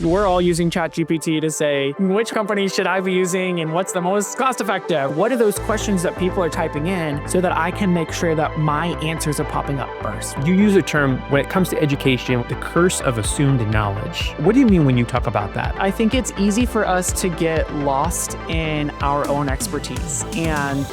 we're all using ChatGPT to say, which company should I be using and what's the most cost effective? What are those questions that people are typing in so that I can make sure that my answers are popping up first? You use a term when it comes to education, the curse of assumed knowledge. What do you mean when you talk about that? I think it's easy for us to get lost in our own expertise. And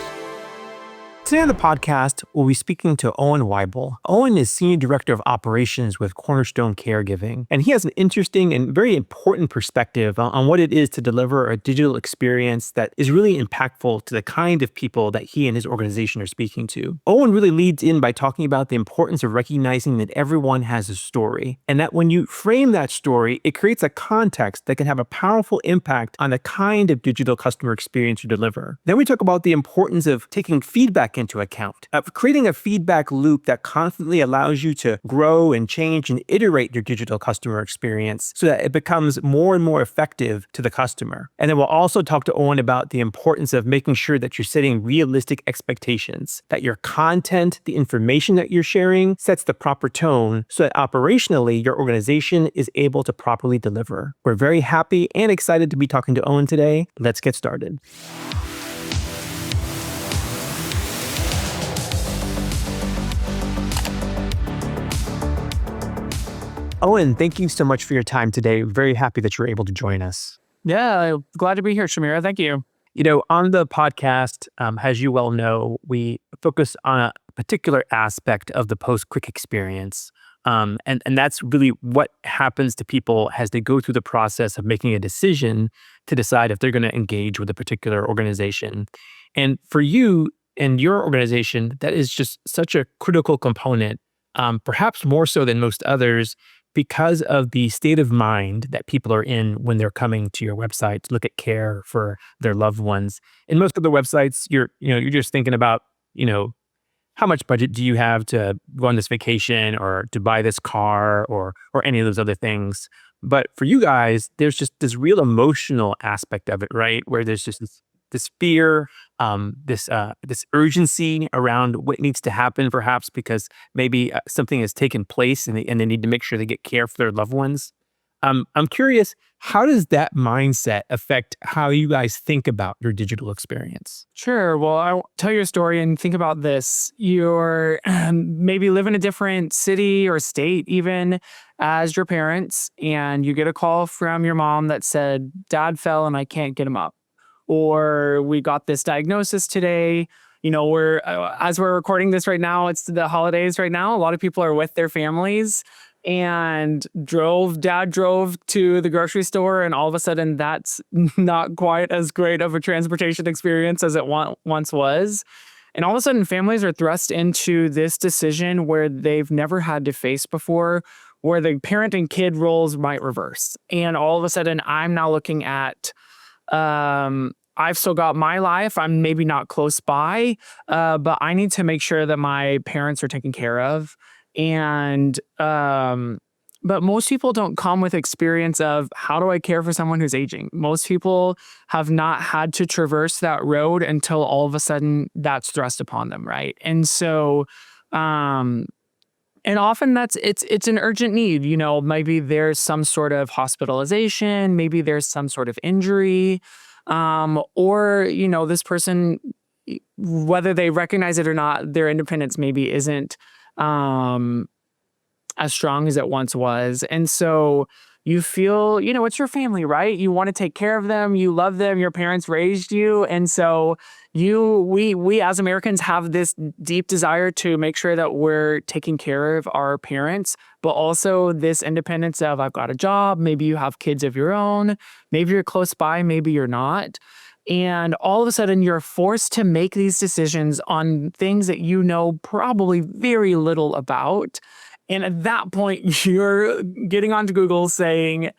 today on the podcast, we'll be speaking to Owen Wible. Owen is Senior Director of Operations with Cornerstone Caregiving, and he has an interesting and very important perspective on what it is to deliver a digital experience that is really impactful to the kind of people that he and his organization are speaking to. Owen really leads in by talking about the importance of recognizing that everyone has a story, and that when you frame that story, it creates a context that can have a powerful impact on the kind of digital customer experience you deliver. Then we talk about the importance of taking feedback into account, of creating a feedback loop that constantly allows you to grow and change and iterate your digital customer experience so that it becomes more and more effective to the customer. And then we'll also talk to Owen about the importance of making sure that you're setting realistic expectations, that your content, the information that you're sharing, sets the proper tone so that operationally your organization is able to properly deliver. We're very happy and excited to be talking to Owen today. Let's get started. Owen, thank you so much for your time today. Very happy that you're able to join us. yeah, glad to be here, Shamira. Thank you. You know, on the podcast, as you well know, we focus on a particular aspect of the post-quick experience. And that's really what happens to people as they go through the process of making a decision to decide if they're going to engage with a particular organization. And for you and your organization, that is just such a critical component, perhaps more so than most others, because of the state of mind that people are in when they're coming to your website to look at care for their loved ones. In most of the websites, you're just thinking about, how much budget do you have to go on this vacation or to buy this car or any of those other things. But for you guys, there's just this real emotional aspect of it, right? Where there's just this fear, this urgency around what needs to happen, perhaps because maybe something has taken place and they need to make sure they get care for their loved ones. I'm curious, how does that mindset affect how you guys think about your digital experience? Sure. Well, I'll tell your story and think about this. You're maybe live in a different city or state, even as your parents, and you get a call from your mom that said, Dad fell and I can't get him up. Or we got this diagnosis today. As we're recording this right now, it's the holidays right now. A lot of people are with their families and dad drove to the grocery store, and all of a sudden that's not quite as great of a transportation experience as it once was. And all of a sudden families are thrust into this decision where they've never had to face before, where the parent and kid roles might reverse. And all of a sudden I'm now looking at, I've still got my life. I'm maybe not close by, but I need to make sure that my parents are taken care of. And, but most people don't come with experience of how do I care for someone who's aging? Most people have not had to traverse that road until all of a sudden that's thrust upon them, right? And so, and often it's an urgent need. Maybe there's some sort of hospitalization, maybe there's some sort of injury, or this person, whether they recognize it or not, their independence maybe isn't as strong as it once was. And so you feel, it's your family, right? You want to take care of them. You love them. Your parents raised you. And so we as Americans have this deep desire to make sure that we're taking care of our parents, but also this independence of I've got a job. Maybe you have kids of your own. Maybe you're close by. Maybe you're not. And all of a sudden, you're forced to make these decisions on things that you know probably very little about. And at that point, you're getting onto Google saying,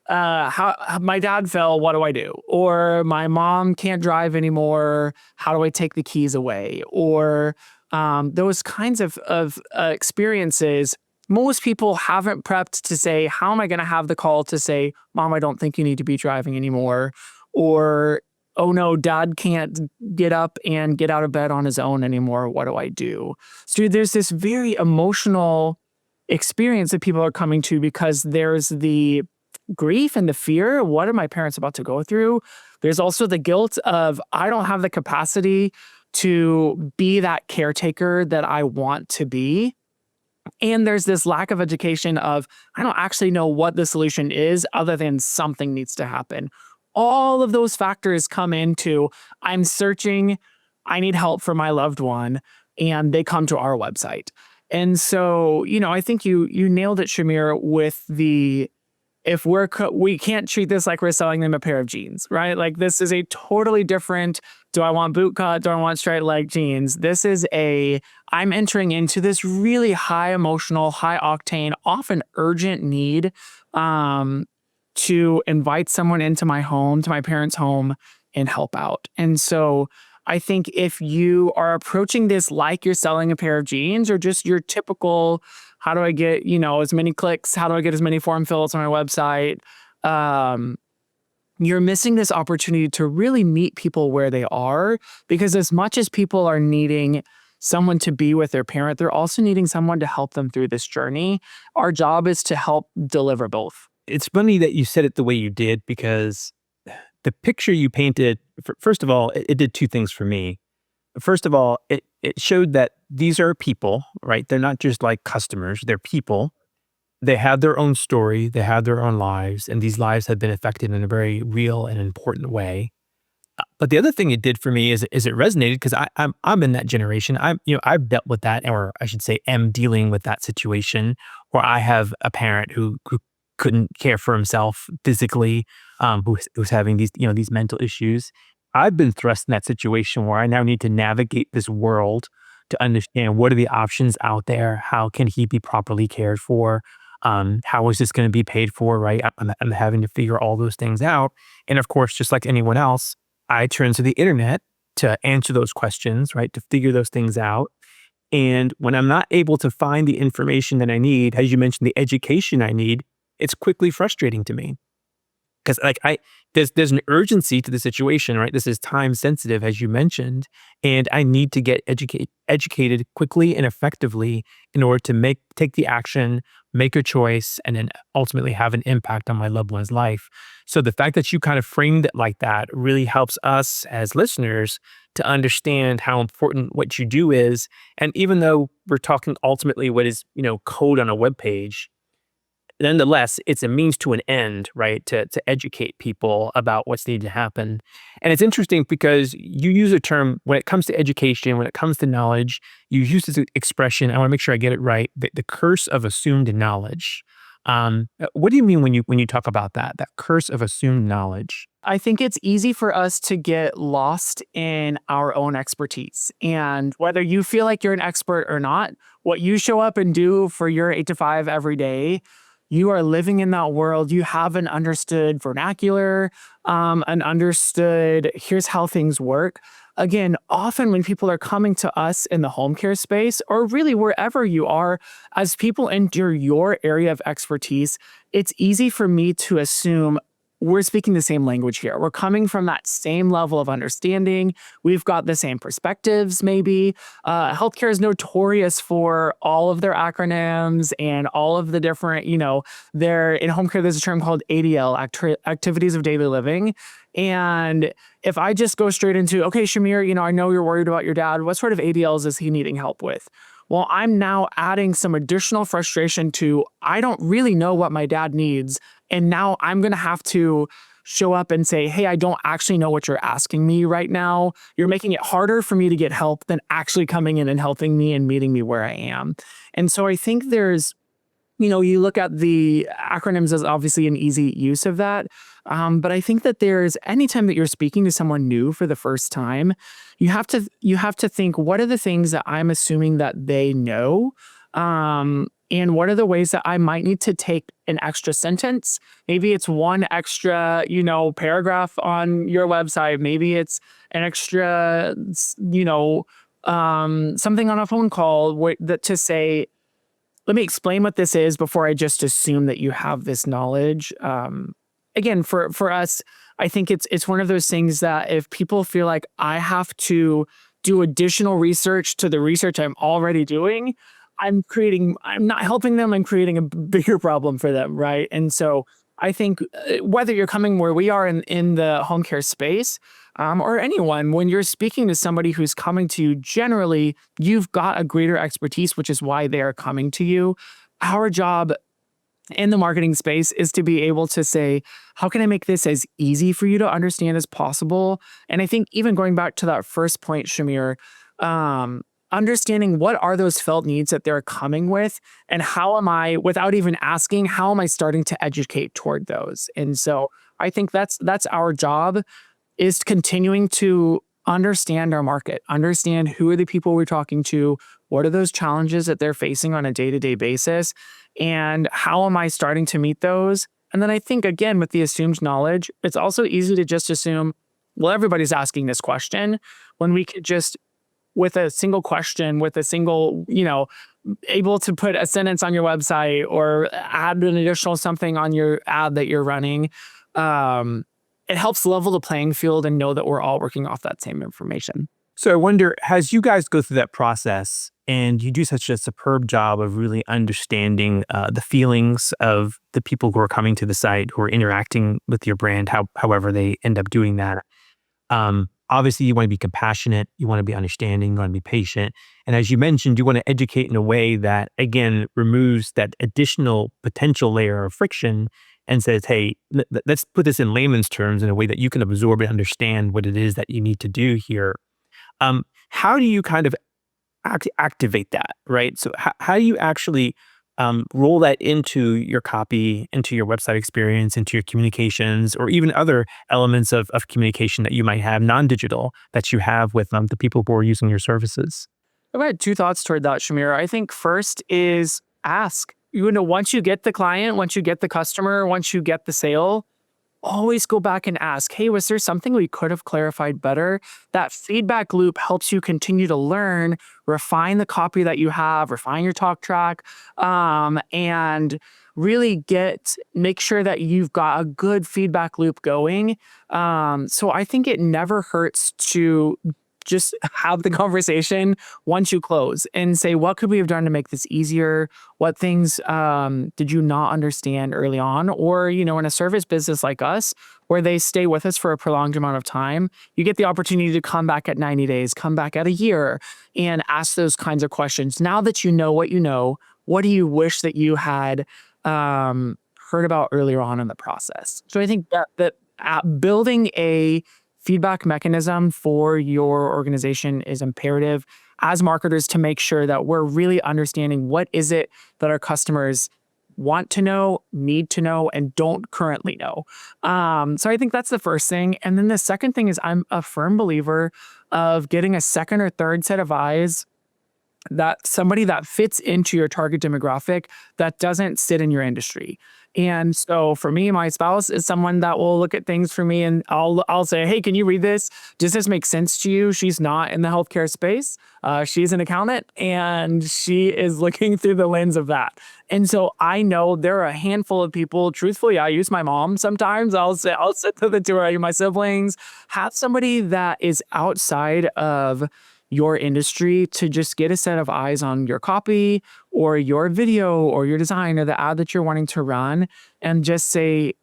how my dad fell, what do I do? Or my mom can't drive anymore, how do I take the keys away? Or those kinds of experiences. Most people haven't prepped to say, how am I going to have the call to say, Mom, I don't think you need to be driving anymore? Or, oh no, Dad can't get up and get out of bed on his own anymore. What do I do? So there's this very emotional experience that people are coming to because there's the grief and the fear. What are my parents about to go through? There's also the guilt of I don't have the capacity to be that caretaker that I want to be. And there's this lack of education of I don't actually know what the solution is other than something needs to happen. All of those factors come into I'm searching, I need help for my loved one, and they come to our website. And so, I think you nailed it, Shamir, with the if we can't treat this like we're selling them a pair of jeans, right? Like this is a totally different. Do I want boot cut? Do I want straight leg jeans? This is I'm entering into this really high emotional, high octane, often urgent need to invite someone into my home, to my parents' home, and help out. And so I think if you are approaching this like you're selling a pair of jeans or just your typical, how do I get, as many clicks? How do I get as many form fills on my website? You're missing this opportunity to really meet people where they are, because as much as people are needing someone to be with their parent, they're also needing someone to help them through this journey. Our job is to help deliver both. It's funny that you said it the way you did, because the picture you painted, first of all, it did two things for me. First of all, it showed that these are people, right? They're not just like customers, they're people. They have their own story, they have their own lives, and these lives have been affected in a very real and important way. But the other thing it did for me is it resonated because I'm in that generation. I've dealt with that, or I should say, am dealing with that situation where I have a parent who couldn't care for himself physically, who's having these mental issues. I've been thrust in that situation where I now need to navigate this world to understand what are the options out there. How can he be properly cared for? How is this going to be paid for? Right? I'm having to figure all those things out. And of course, just like anyone else, I turn to the internet to answer those questions, right? To figure those things out. And when I'm not able to find the information that I need, as you mentioned, the education I need, it's quickly frustrating to me. Because there's an urgency to the situation, right? This is time sensitive, as you mentioned, and I need to get educated quickly and effectively in order to take the action, make a choice, and then ultimately have an impact on my loved one's life. So the fact that you kind of framed it like that really helps us as listeners to understand how important what you do is. And even though we're talking ultimately what is code on a web page, nonetheless, it's a means to an end, right? To educate people about what's needed to happen. And it's interesting because you use a term when it comes to education, when it comes to knowledge, you use this expression. I want to make sure I get it right. The curse of assumed knowledge. What do you mean when you talk about that curse of assumed knowledge? I think it's easy for us to get lost in our own expertise. And whether you feel like you're an expert or not, what you show up and do for your 8 to 5 every day, you are living in that world. You have an understood vernacular, an understood, here's how things work. Again, often when people are coming to us in the home care space, or really wherever you are, as people enter your area of expertise, it's easy for me to assume we're speaking the same language here. We're coming from that same level of understanding. We've got the same perspectives, maybe. Healthcare is notorious for all of their acronyms and all of the different, in home care, there's a term called ADL, activities of daily living. And if I just go straight into, okay, Shamir, I know you're worried about your dad. What sort of ADLs is he needing help with? Well, I'm now adding some additional frustration to, I don't really know what my dad needs. And now I'm going to have to show up and say, hey, I don't actually know what you're asking me right now. You're making it harder for me to get help than actually coming in and helping me and meeting me where I am. And so I think there's, you look at the acronyms as obviously an easy use of that. But I think that there's anytime that you're speaking to someone new for the first time, you have to think, what are the things that I'm assuming that they know? And what are the ways that I might need to take an extra sentence? Maybe it's one extra, paragraph on your website. Maybe it's an extra, something on a phone call to say, let me explain what this is before I just assume that you have this knowledge. Again, for us, I think it's one of those things that if people feel like I have to do additional research to the research I'm already doing, I'm not helping them, I'm creating a bigger problem for them, right? And so I think whether you're coming where we are in the home care space, or anyone, when you're speaking to somebody who's coming to you, generally, you've got a greater expertise, which is why they are coming to you. Our job in the marketing space is to be able to say, how can I make this as easy for you to understand as possible? And I think even going back to that first point, Shamir, um, understanding what are those felt needs that they're coming with, and how am I, without even asking, how am I starting to educate toward those? And so I think that's our job, is continuing to understand our market, understand who are the people we're talking to, what are those challenges that they're facing on a day-to-day basis, and how am I starting to meet those? And then I think, again, with the assumed knowledge, it's also easy to just assume, well, everybody's asking this question, when we could just, with a single question, with a single, able to put a sentence on your website or add an additional something on your ad that you're running, um, it helps level the playing field and know that we're all working off that same information. So I wonder, as you guys go through that process and you do such a superb job of really understanding the feelings of the people who are coming to the site, who are interacting with your brand, however they end up doing that. Obviously, you want to be compassionate, you want to be understanding, you want to be patient. And as you mentioned, you want to educate in a way that, again, removes that additional potential layer of friction and says, hey, let's put this in layman's terms in a way that you can absorb and understand what it is that you need to do here. How do you kind of activate that, right? So how do you actually roll that into your copy, into your website experience, into your communications, or even other elements of communication that you might have non-digital that you have with the people who are using your services? I've had two thoughts toward that, Shamir. I think first is ask. Once you get the client, once you get the customer, once you get the sale, always go back and ask, hey, was there something we could have clarified better? That feedback loop helps you continue to learn, refine the copy that you have, refine your talk track, and really make sure that you've got a good feedback loop going. So I think it never hurts to just have the conversation once you close and say, what could we have done to make this easier? What things did you not understand early on? Or, in a service business like us, where they stay with us for a prolonged amount of time, you get the opportunity to come back at 90 days, come back at a year, and ask those kinds of questions. Now that you know, what do you wish that you had heard about earlier on in the process? So I think that building a feedback mechanism for your organization is imperative as marketers, to make sure that we're really understanding what is it that our customers want to know, need to know, and don't currently know. So I think that's the first thing. And then the second thing is, I'm a firm believer of getting a second or third set of eyes, that somebody that fits into your target demographic, that doesn't sit in your industry. And so for me, my spouse is someone that will look at things for me, and I'll say, hey, can you read this? Does this make sense to you? She's not in the healthcare space. She's an accountant, and she is looking through the lens of that. And so I know there are a handful of people. Truthfully, I use my mom sometimes. I'll sit to the tour, my siblings. Have somebody that is outside of your industry to just get a set of eyes on your copy or your video or your design or the ad that you're wanting to run, and just say,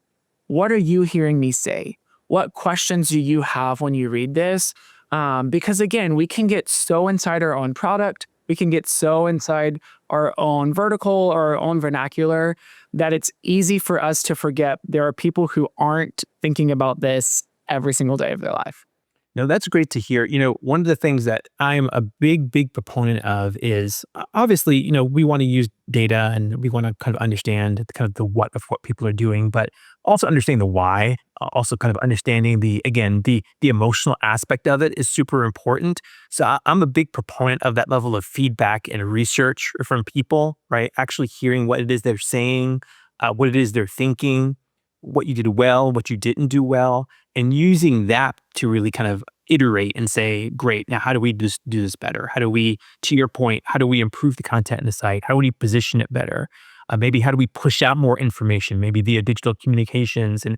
what are you hearing me say? What questions do you have when you read this? Because again, we can get so inside our own product, we can get so inside our own vertical or our own vernacular, that it's easy for us to forget there are people who aren't thinking about this every single day of their life. No, that's great to hear. One of the things that I'm a big, big proponent of is obviously, we want to use data and we want to kind of understand kind of the what of what people are doing, but also understanding the why, also kind of understanding the emotional aspect of it is super important. So I'm a big proponent of that level of feedback and research from people, right? Actually hearing what it is they're saying, what it is they're thinking, what you did well, what you didn't do well, and using that to really kind of iterate and say, great, now how do we just do this better? How do we, to your point, how do we improve the content in the site? How do we position it better? Maybe how do we push out more information, maybe via digital communications, and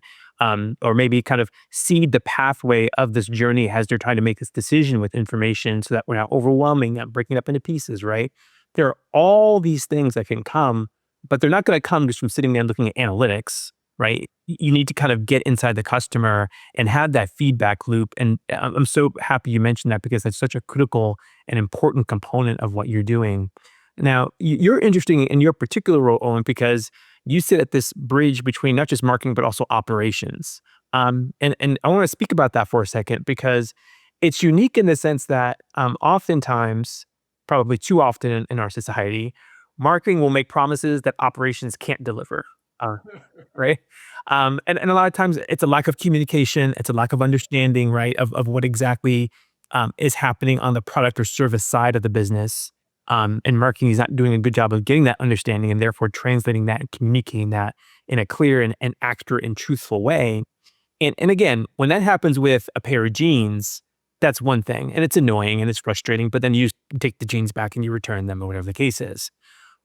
or maybe kind of seed the pathway of this journey as they're trying to make this decision with information, so that we're not overwhelming, not breaking it up into pieces, right? There are all these things that can come, but they're not going to come just from sitting there and looking at analytics. right? You need to kind of get inside the customer and have that feedback loop. And I'm so happy you mentioned that because that's such a critical and important component of what you're doing. Now, you're interesting in your particular role, Owen, because you sit at this bridge between not just marketing, but also operations. And I want to speak about that for a second because it's unique in the sense that oftentimes, probably too often in our society, marketing will make promises that operations can't deliver. Uh, right? And a lot of times it's a lack of communication, it's a lack of understanding, right, of what exactly is happening on the product or service side of the business. And marketing is not doing a good job of getting that understanding and therefore translating that and communicating that in a clear and accurate and truthful way. And again, when that happens with a pair of jeans, that's one thing, and it's annoying and it's frustrating. But then you take the jeans back and you return them, or whatever the case is.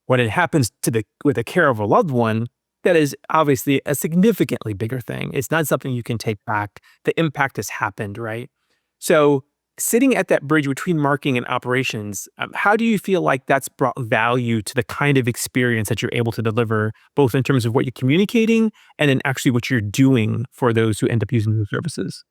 When it happens to the with the care of a loved one, that is obviously a significantly bigger thing. It's not something you can take back. The impact has happened, right? So sitting at that bridge between marketing and operations, how do you feel like that's brought value to the kind of experience that you're able to deliver, both in terms of what you're communicating and then actually what you're doing for those who end up using the services?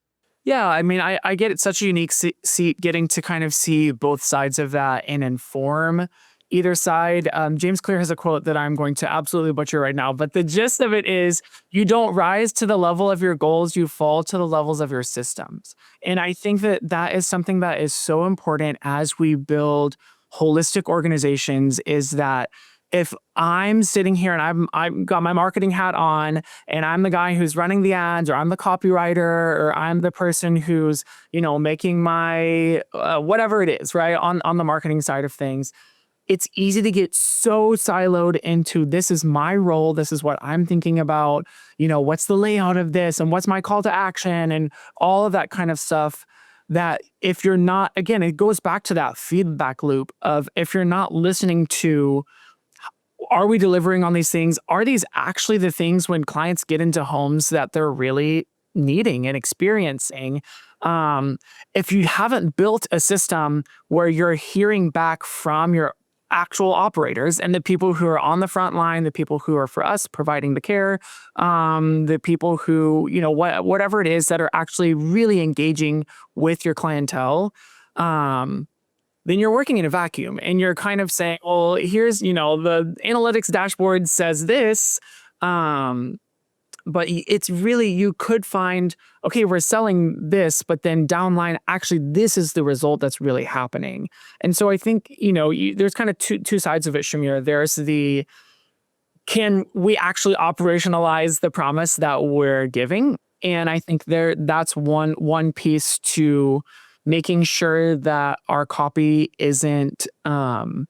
Yeah, I mean, I get it's such a unique seat getting to kind of see both sides of that and inform either side. James Clear has a quote that I'm going to absolutely butcher right now, but the gist of it is you don't rise to the level of your goals, you fall to the levels of your systems. And I think that that is something that is so important as we build holistic organizations is that if I'm sitting here and I've got my marketing hat on and I'm the guy who's running the ads or I'm the copywriter or I'm the person who's, making my whatever it is, right? On the marketing side of things, it's easy to get so siloed into this is my role, this is what I'm thinking about, what's the layout of this and what's my call to action and all of that kind of stuff that if you're not, again, it goes back to that feedback loop of if you're not listening to are we delivering on these things? Are these actually the things when clients get into homes that they're really needing and experiencing? Um, if you haven't built a system where you're hearing back from your actual operators and the people who are on the front line, the people who are for us providing the care, the people who, whatever it is that are actually really engaging with your clientele, then you're working in a vacuum and you're kind of saying, well, here's, the analytics dashboard says this. But it's really, you could find, okay, we're selling this, but then downline, actually, this is the result that's really happening. And so I think, there's kind of two sides of it, Shamir. There's the, can we actually operationalize the promise that we're giving? And I think that's one piece to making sure that our copy isn't we're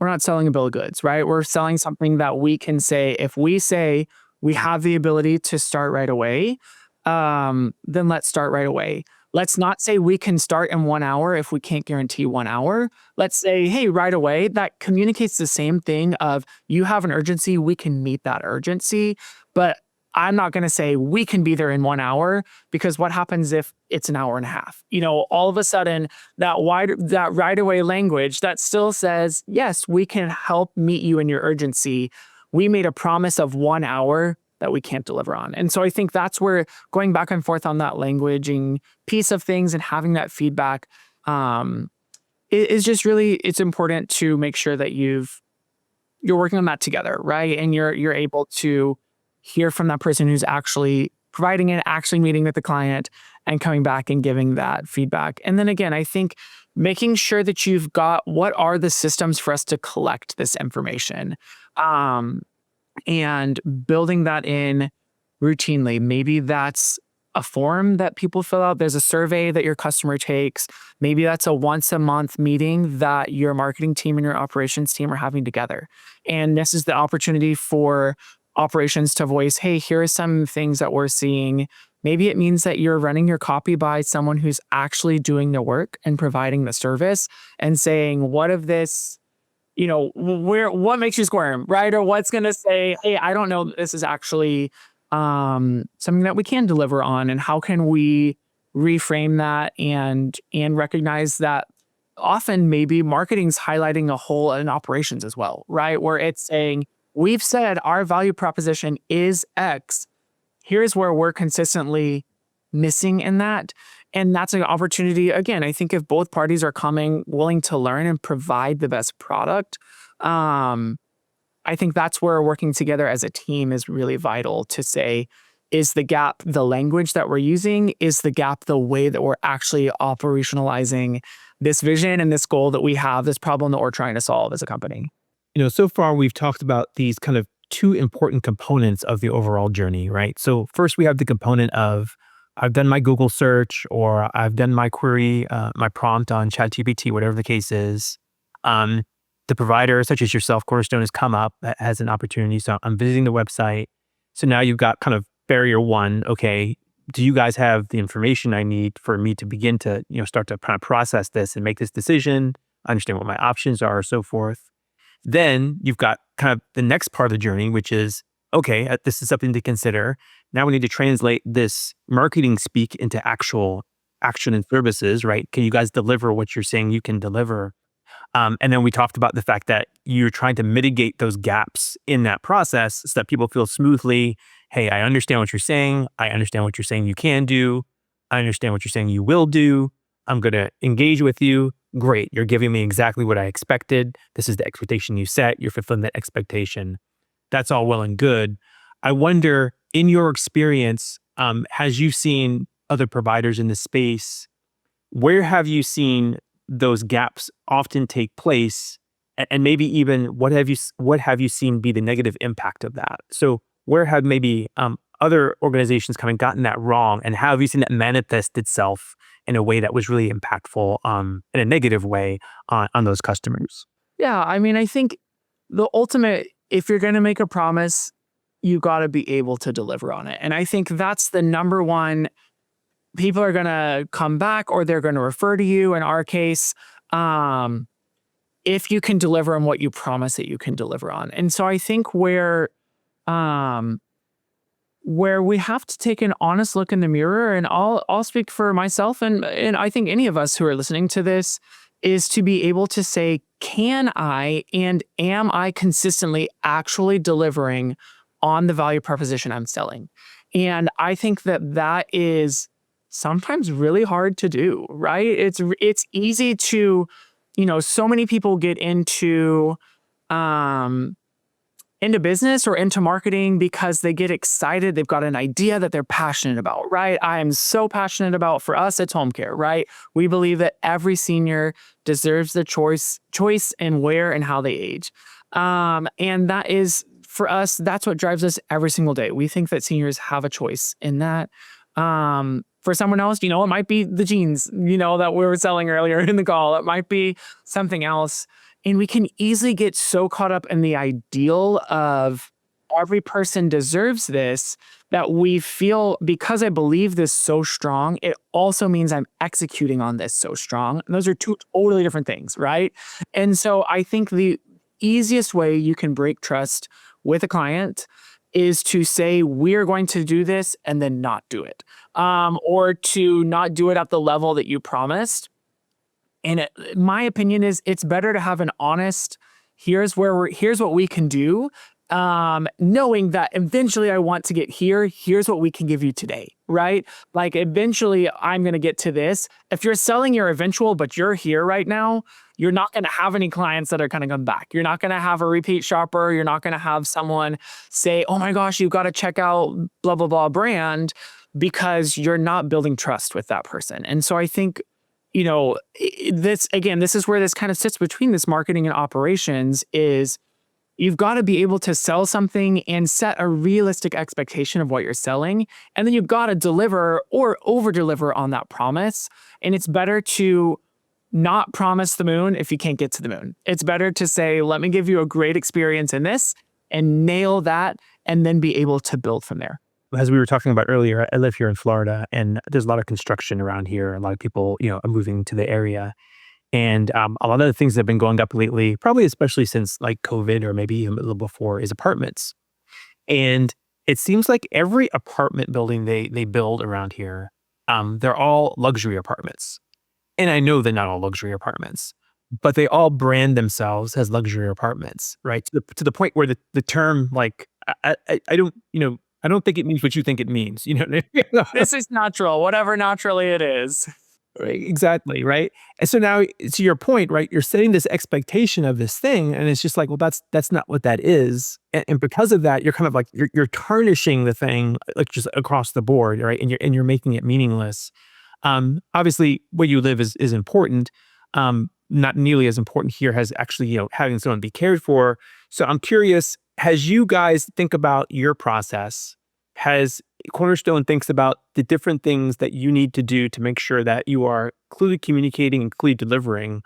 not selling a bill of goods, right? We're selling something that we can say, if we say we have the ability to start right away, then let's start right away. Let's not say we can start in 1 hour if we can't guarantee 1 hour. Let's say, hey, right away, that communicates the same thing of you have an urgency, we can meet that urgency. But I'm not going to say we can be there in 1 hour because what happens if it's an hour and a half? All of a sudden that right away language that still says, yes, we can help meet you in your urgency. We made a promise of 1 hour that we can't deliver on. And so I think that's where going back and forth on that languaging piece of things and having that feedback is just really, it's important to make sure that you're working on that together, right? And you're able to hear from that person who's actually providing it, actually meeting with the client and coming back and giving that feedback. And then again, I think making sure that you've got what are the systems for us to collect this information. And building that in routinely. Maybe that's a form that people fill out. There's a survey that your customer takes. Maybe that's a once a month meeting that your marketing team and your operations team are having together. And this is the opportunity for operations to voice, hey, here are some things that we're seeing. Maybe it means that you're running your copy by someone who's actually doing the work and providing the service and saying, what of this, what makes you squirm, right? Or what's going to say, hey, I don't know, this is actually something that we can deliver on, and how can we reframe that and recognize that often maybe marketing's highlighting a hole in operations as well, right? Where it's saying, we've said our value proposition is X, here's where we're consistently missing in that. And that's an opportunity. Again, I think if both parties are coming willing to learn and provide the best product, um, I think that's where working together as a team is really vital to say, is the gap the language that we're using? Is the gap the way that we're actually operationalizing this vision and this goal that we have, this problem that we're trying to solve as a company? So far we've talked about these kind of two important components of the overall journey, right? So first we have the component of I've done my Google search or I've done my query, my prompt on ChatGPT, whatever the case is. Um, the provider, such as yourself, Cornerstone, has come up as an opportunity. So I'm visiting the website. So now you've got kind of barrier one. Okay, do you guys have the information I need for me to begin to, start to kind of process this and make this decision, understand what my options are, so forth. Then you've got kind of the next part of the journey, which is, okay, this is something to consider. Now we need to translate this marketing speak into actual action and services, right? Can you guys deliver what you're saying you can deliver? And then we talked about the fact that you're trying to mitigate those gaps in that process so that people feel smoothly, hey, I understand what you're saying. I understand what you're saying you can do. I understand what you're saying you will do. I'm going to engage with you. Great. You're giving me exactly what I expected. This is the expectation you set. You're fulfilling that expectation. That's all well and good. I wonder, in your experience, as you've seen other providers in the space, where have you seen those gaps often take place, and maybe even what have you seen be the negative impact of that? So where have maybe other organizations kind of gotten that wrong, and how have you seen that manifest itself in a way that was really impactful, in a negative way on those customers? Yeah, I mean, I think the ultimate, if you're going to make a promise, you got to be able to deliver on it. And I think that's the number one. People are going to come back or they're going to refer to you. In our case, if you can deliver on what you promise that you can deliver on. And so I think um, where we have to take an honest look in the mirror, and I'll speak for myself and I think any of us who are listening to this, is to be able to say, can I and am I consistently actually delivering on the value proposition I'm selling? And I think that is sometimes really hard to do, right? It's easy to, so many people get um into business or into marketing because they get excited. They've got an idea that they're passionate about, right? I am so passionate about, for us, it's home care, right? We believe that every senior deserves the choice in where and how they age. And that is, for us, that's what drives us every single day. We think that seniors have a choice in that. For someone else, it might be the jeans, that we were selling earlier in the call. It might be something else. And we can easily get so caught up in the ideal of every person deserves this that we feel, because I believe this so strong, it also means I'm executing on this so strong. And those are two totally different things, right? And so I think the easiest way you can break trust with a client is to say, we're going to do this and then not do it, or to not do it at the level that you promised. And my opinion is, it's better to have an honest, here's what we can do, knowing that eventually I want to get here. Here's what we can give you today, right? Like, eventually I'm going to get to this. If you're selling your eventual, but you're here right now, you're not going to have any clients that are going to come back. You're not going to have a repeat shopper. You're not going to have someone say, oh my gosh, you've got to check out blah, blah, blah brand, because you're not building trust with that person. And so I think, this is where this kind of sits between this marketing and operations, is you've got to be able to sell something and set a realistic expectation of what you're selling. And then you've got to deliver or over deliver on that promise. And it's better to not promise the moon if you can't get to the moon. It's better to say, let me give you a great experience in this and nail that, and then be able to build from there. As we were talking about earlier, I live here in Florida, and there's a lot of construction around here. A lot of people, are moving to the area. And a lot of the things that have been going up lately, probably especially since like COVID or maybe even a little before, is apartments. And it seems like every apartment building they build around here, they're all luxury apartments. And I know they're not all luxury apartments, but they all brand themselves as luxury apartments, right? To the point where the term, like, I don't, I don't think it means what you think it means. You know what I mean? This is natural, whatever naturally it is. Right, exactly, right? And so now to your point, right, you're setting this expectation of this thing, and it's just like, well, that's not what that is. And because of that, you're kind of like you're tarnishing the thing like just across the board, right? And you're making it meaningless. Obviously where you live is important. Not nearly as important here as actually, having someone be cared for. So I'm curious, as you guys think about your process, has Cornerstone thinks about the different things that you need to do to make sure that you are clearly communicating and clearly delivering.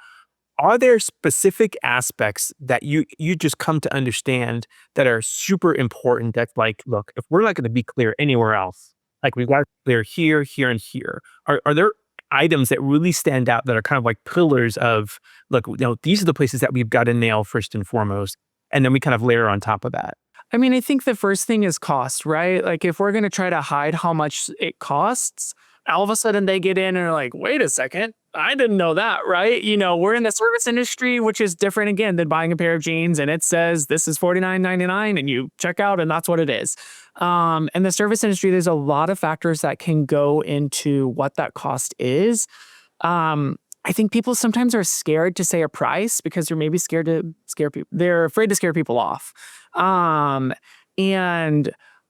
Are there specific aspects that you just come to understand that are super important? That's like, look, if we're not going to be clear anywhere else, like we've got to be clear here, here, and here. Are there items that really stand out that are kind of like pillars of, look, these are the places that we've got to nail first and foremost, and then we kind of layer on top of that. I mean, I think the first thing is cost, right? Like if we're going to try to hide how much it costs, all of a sudden they get in and are like, wait a second, I didn't know that, right? We're in the service industry, which is different again than buying a pair of jeans and it says this is $49.99 and you check out and that's what it is. In the service industry, there's a lot of factors that can go into what that cost is. I think people sometimes are scared to say a price because they're maybe scared to scare people. They're afraid to scare people off. And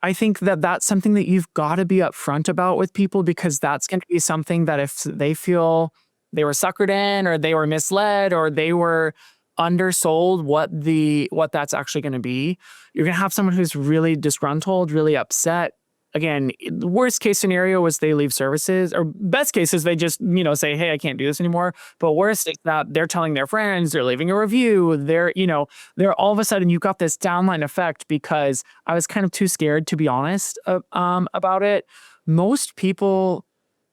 I think that that's something that you've got to be upfront about with people because that's going to be something that if they feel they were suckered in or they were misled or they were undersold what that's actually going to be, you're going to have someone who's really disgruntled, really upset. Again, the worst case scenario is they leave services, or best case is they just, say, hey, I can't do this anymore. But worst is that they're telling their friends, they're leaving a review. They're all of a sudden you've got this downline effect because I was kind of too scared, to be honest, about it. Most people,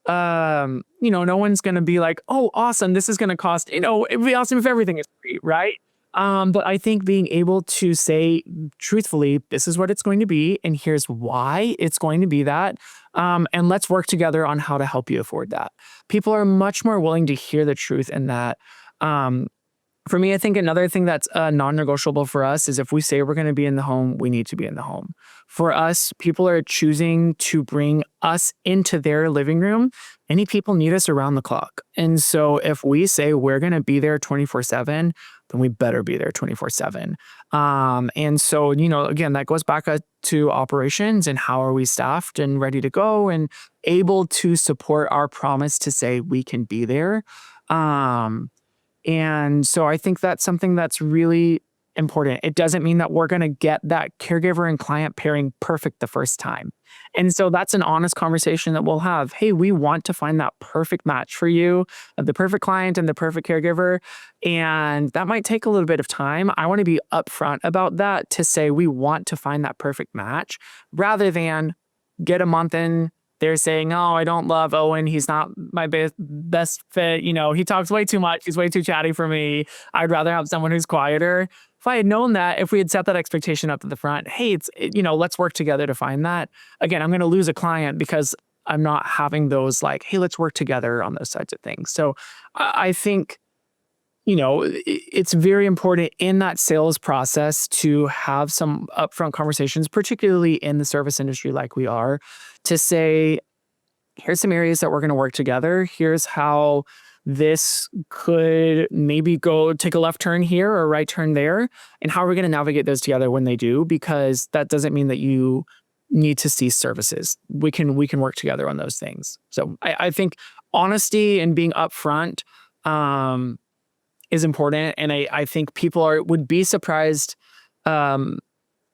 no one's going to be like, oh, awesome, this is going to cost, it'd be awesome if everything is free, right? But I think being able to say truthfully, this is what it's going to be, and here's why it's going to be that. And let's work together on how to help you afford that. People are much more willing to hear the truth in that. For me, I think another thing that's non-negotiable for us is if we say we're going to be in the home, we need to be in the home. For us, people are choosing to bring us into their living room. Many people need us around the clock. And so if we say we're going to be there 24/7, then we better be there 24/7. And so, again, that goes back to operations and how are we staffed and ready to go and able to support our promise to say we can be there. And so I think that's something that's really important. It doesn't mean that we're going to get that caregiver and client pairing perfect the first time. And so that's an honest conversation that we'll have. Hey, we want to find that perfect match for you, the perfect client and the perfect caregiver. And that might take a little bit of time. I want to be upfront about that to say we want to find that perfect match rather than get a month in. They're saying, oh, I don't love Owen. He's not my best fit. He talks way too much. He's way too chatty for me. I'd rather have someone who's quieter. If I had known that, if we had set that expectation up at the front, hey, let's work together to find that. Again, I'm going to lose a client because I'm not having those like, hey, let's work together on those sides of things. So I think, it's very important in that sales process to have some upfront conversations, particularly in the service industry like we are, to say, here's some areas that we're going to work together. Here's how this could maybe go take a left turn here or a right turn there. And how are we going to navigate those together when they do? Because that doesn't mean that you need to cease services. We can work together on those things. So I think honesty and being upfront is important. And I think people would be surprised at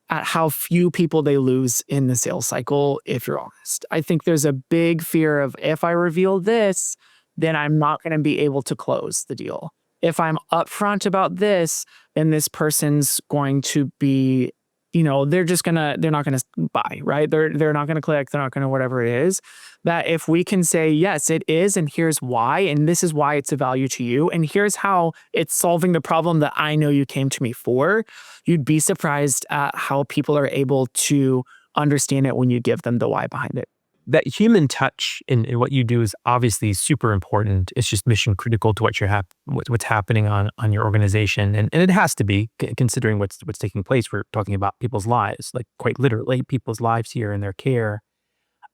how few people they lose in the sales cycle, if you're honest. I think there's a big fear of if I reveal this, then I'm not going to be able to close the deal. If I'm upfront about this, then this person's going to be, they're not going to buy, right? They're not going to click. They're not going to whatever it is. That if we can say, yes, it is, and here's why, and this is why it's a value to you, and here's how it's solving the problem that I know you came to me for, you'd be surprised at how people are able to understand it when you give them the why behind it. that human touch in what you do is obviously super important. It's just mission critical to what's happening on your organization, and it has to be considering what's taking place. We're talking about people's lives, like quite literally people's lives here and their care.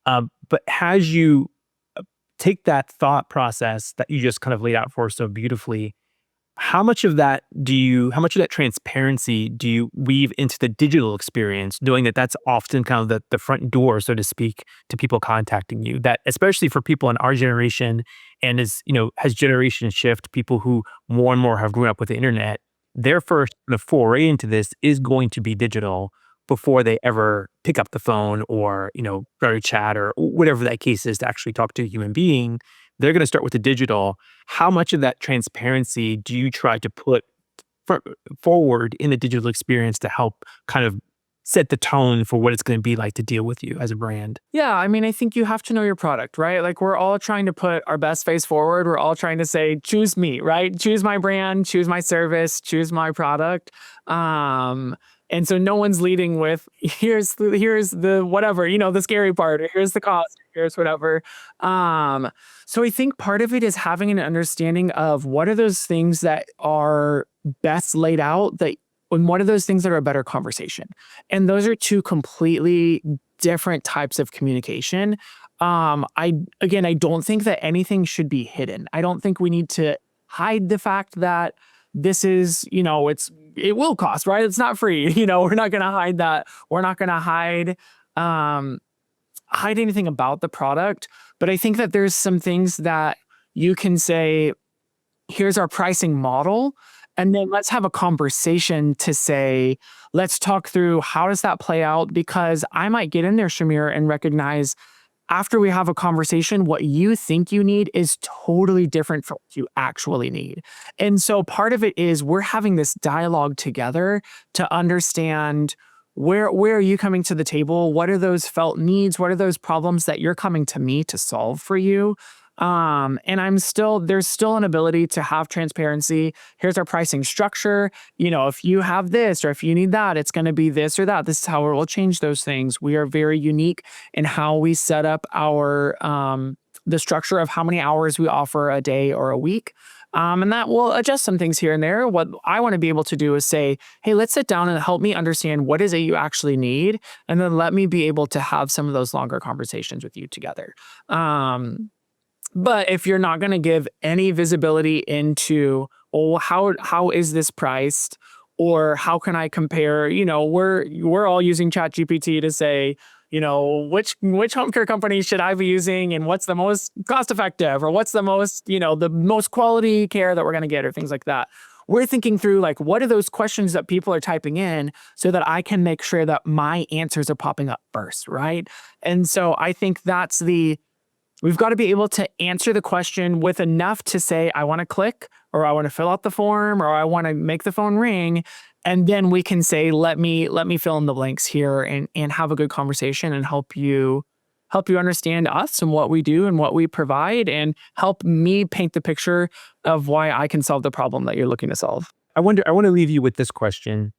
But as you take that thought process that you just kind of laid out for us so beautifully, how much of that transparency do you weave into the digital experience, knowing that that's often kind of the front door, so to speak, to people contacting you? That especially for people in our generation and has generation shift, people who more and more have grown up with the internet, their first foray into this is going to be digital before they ever pick up the phone or, start a chat or whatever that case is to actually talk to a human being. They're going to start with the digital. How much of that transparency do you try to put for, forward in the digital experience to help kind of set the tone for what it's going to be like to deal with you as a brand? Yeah, I mean, I think you have to know your product, right? Like we're all trying to put our best face forward. We're all trying to say, choose me, right? Choose my brand, choose my service, choose my product. And so no one's leading with here's the whatever, the scary part, or here's the cost, here's whatever. So I think part of it is having an understanding of what are those things that are best laid out that and what are those things that are a better conversation. And those are two completely different types of communication. I don't think that anything should be hidden. I don't think we need to hide the fact that this is, it will cost, right? It's not free. We're not going to hide that. We're not going to hide anything about the product. But I think that there's some things that you can say, here's our pricing model. And then let's have a conversation to say, let's talk through how does that play out? Because I might get in there, Shamir, and recognize after we have a conversation, what you think you need is totally different from what you actually need. And so part of it is we're having this dialogue together to understand where are you coming to the table? What are those felt needs? What are those problems that you're coming to me to solve for you? And there's still an ability to have transparency. Here's our pricing structure. If you have this or if you need that, it's going to be this or that. This is how we'll change those things. We are very unique in how we set up the structure of how many hours we offer a day or a week. And that will adjust some things here and there. What I want to be able to do is say, hey, let's sit down and help me understand what is it you actually need. And then let me be able to have some of those longer conversations with you together. But if you're not going to give any visibility into, how is this priced, or how can I compare? We're all using ChatGPT to say, which home care company should I be using, and what's the most cost effective, or what's the most the most quality care that we're going to get, or things like that. We're thinking through like what are those questions that people are typing in so that I can make sure that my answers are popping up first, right? And so I think we've got to be able to answer the question with enough to say, I want to click, or I want to fill out the form, or I want to make the phone ring. And then we can say, let me fill in the blanks here and have a good conversation and help you understand us and what we do and what we provide, and help me paint the picture of why I can solve the problem that you're looking to solve. I want to leave you with this question.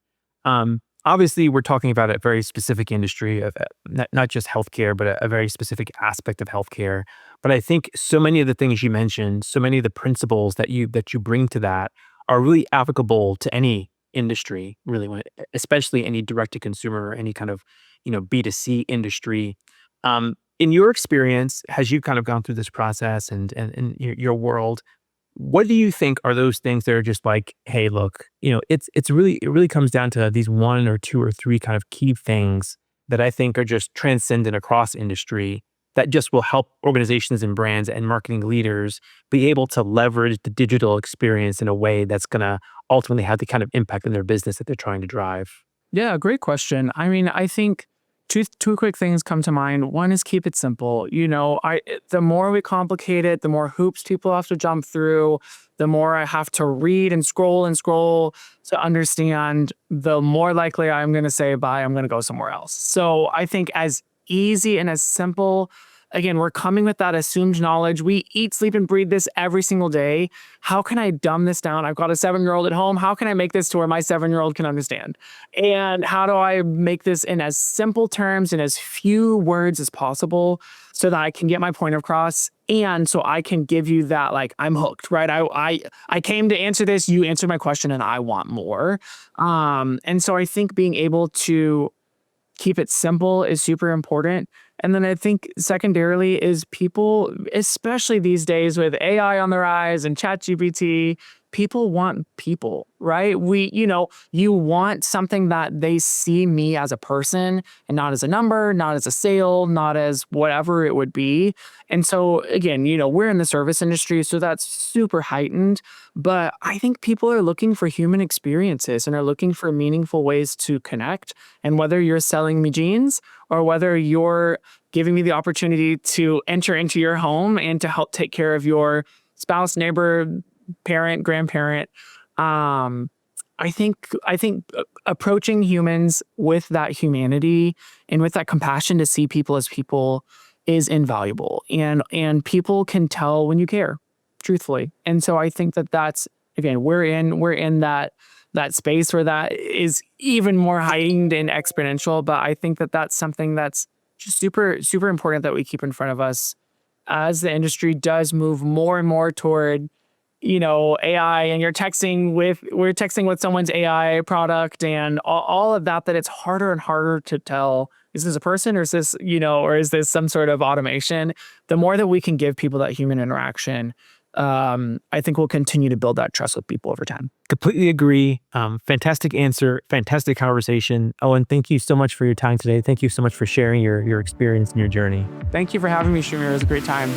Obviously, we're talking about a very specific industry of not just healthcare, but a very specific aspect of healthcare. But I think so many of the things you mentioned, so many of the principles that you bring to that are really applicable to any industry, really, especially any direct to consumer or any kind of B2C industry. In your experience, as you've kind of gone through this process and in your world, what do you think are those things that are just like, hey, look, it really comes down to these one or two or three kind of key things that I think are just transcendent across industry that just will help organizations and brands and marketing leaders be able to leverage the digital experience in a way that's going to ultimately have the kind of impact in their business that they're trying to drive? Yeah, great question. I mean, I think two quick things come to mind. One is keep it simple. The more we complicate it, the more hoops people have to jump through, the more I have to read and scroll to understand, the more likely I'm going to say, bye, I'm going to go somewhere else. So I think as easy and as simple again, we're coming with that assumed knowledge. We eat, sleep, and breathe this every single day. How can I dumb this down? I've got a 7-year-old at home. How can I make this to where my 7-year-old can understand? And how do I make this in as simple terms and as few words as possible so that I can get my point across, and so I can give you that, like, I'm hooked, right? I came to answer this, you answered my question, and I want more. And so I think being able to keep it simple is super important. And then I think secondarily is people, especially these days with AI on the rise and ChatGPT, people want people, right? You want something that they see me as a person and not as a number, not as a sale, not as whatever it would be. And so again, we're in the service industry, so that's super heightened. But I think people are looking for human experiences and are looking for meaningful ways to connect. And whether you're selling me jeans or whether you're giving me the opportunity to enter into your home and to help take care of your spouse, neighbor, parent, grandparent, I think approaching humans with that humanity and with that compassion to see people as people is invaluable. And people can tell when you care, truthfully. And so I think that that's, again, we're in that space where that is even more heightened and exponential. But I think that that's something that's just super, super important that we keep in front of us as the industry does move more and more toward, AI, and we're texting with someone's AI product and all of that it's harder and harder to tell, is this a person or is this, or is this some sort of automation? The more that we can give people that human interaction, I think we'll continue to build that trust with people over time. Completely agree. Fantastic answer. Fantastic conversation. Owen, thank you so much for your time today. Thank you so much for sharing your experience and your journey. Thank you for having me, Shamir. It was a great time.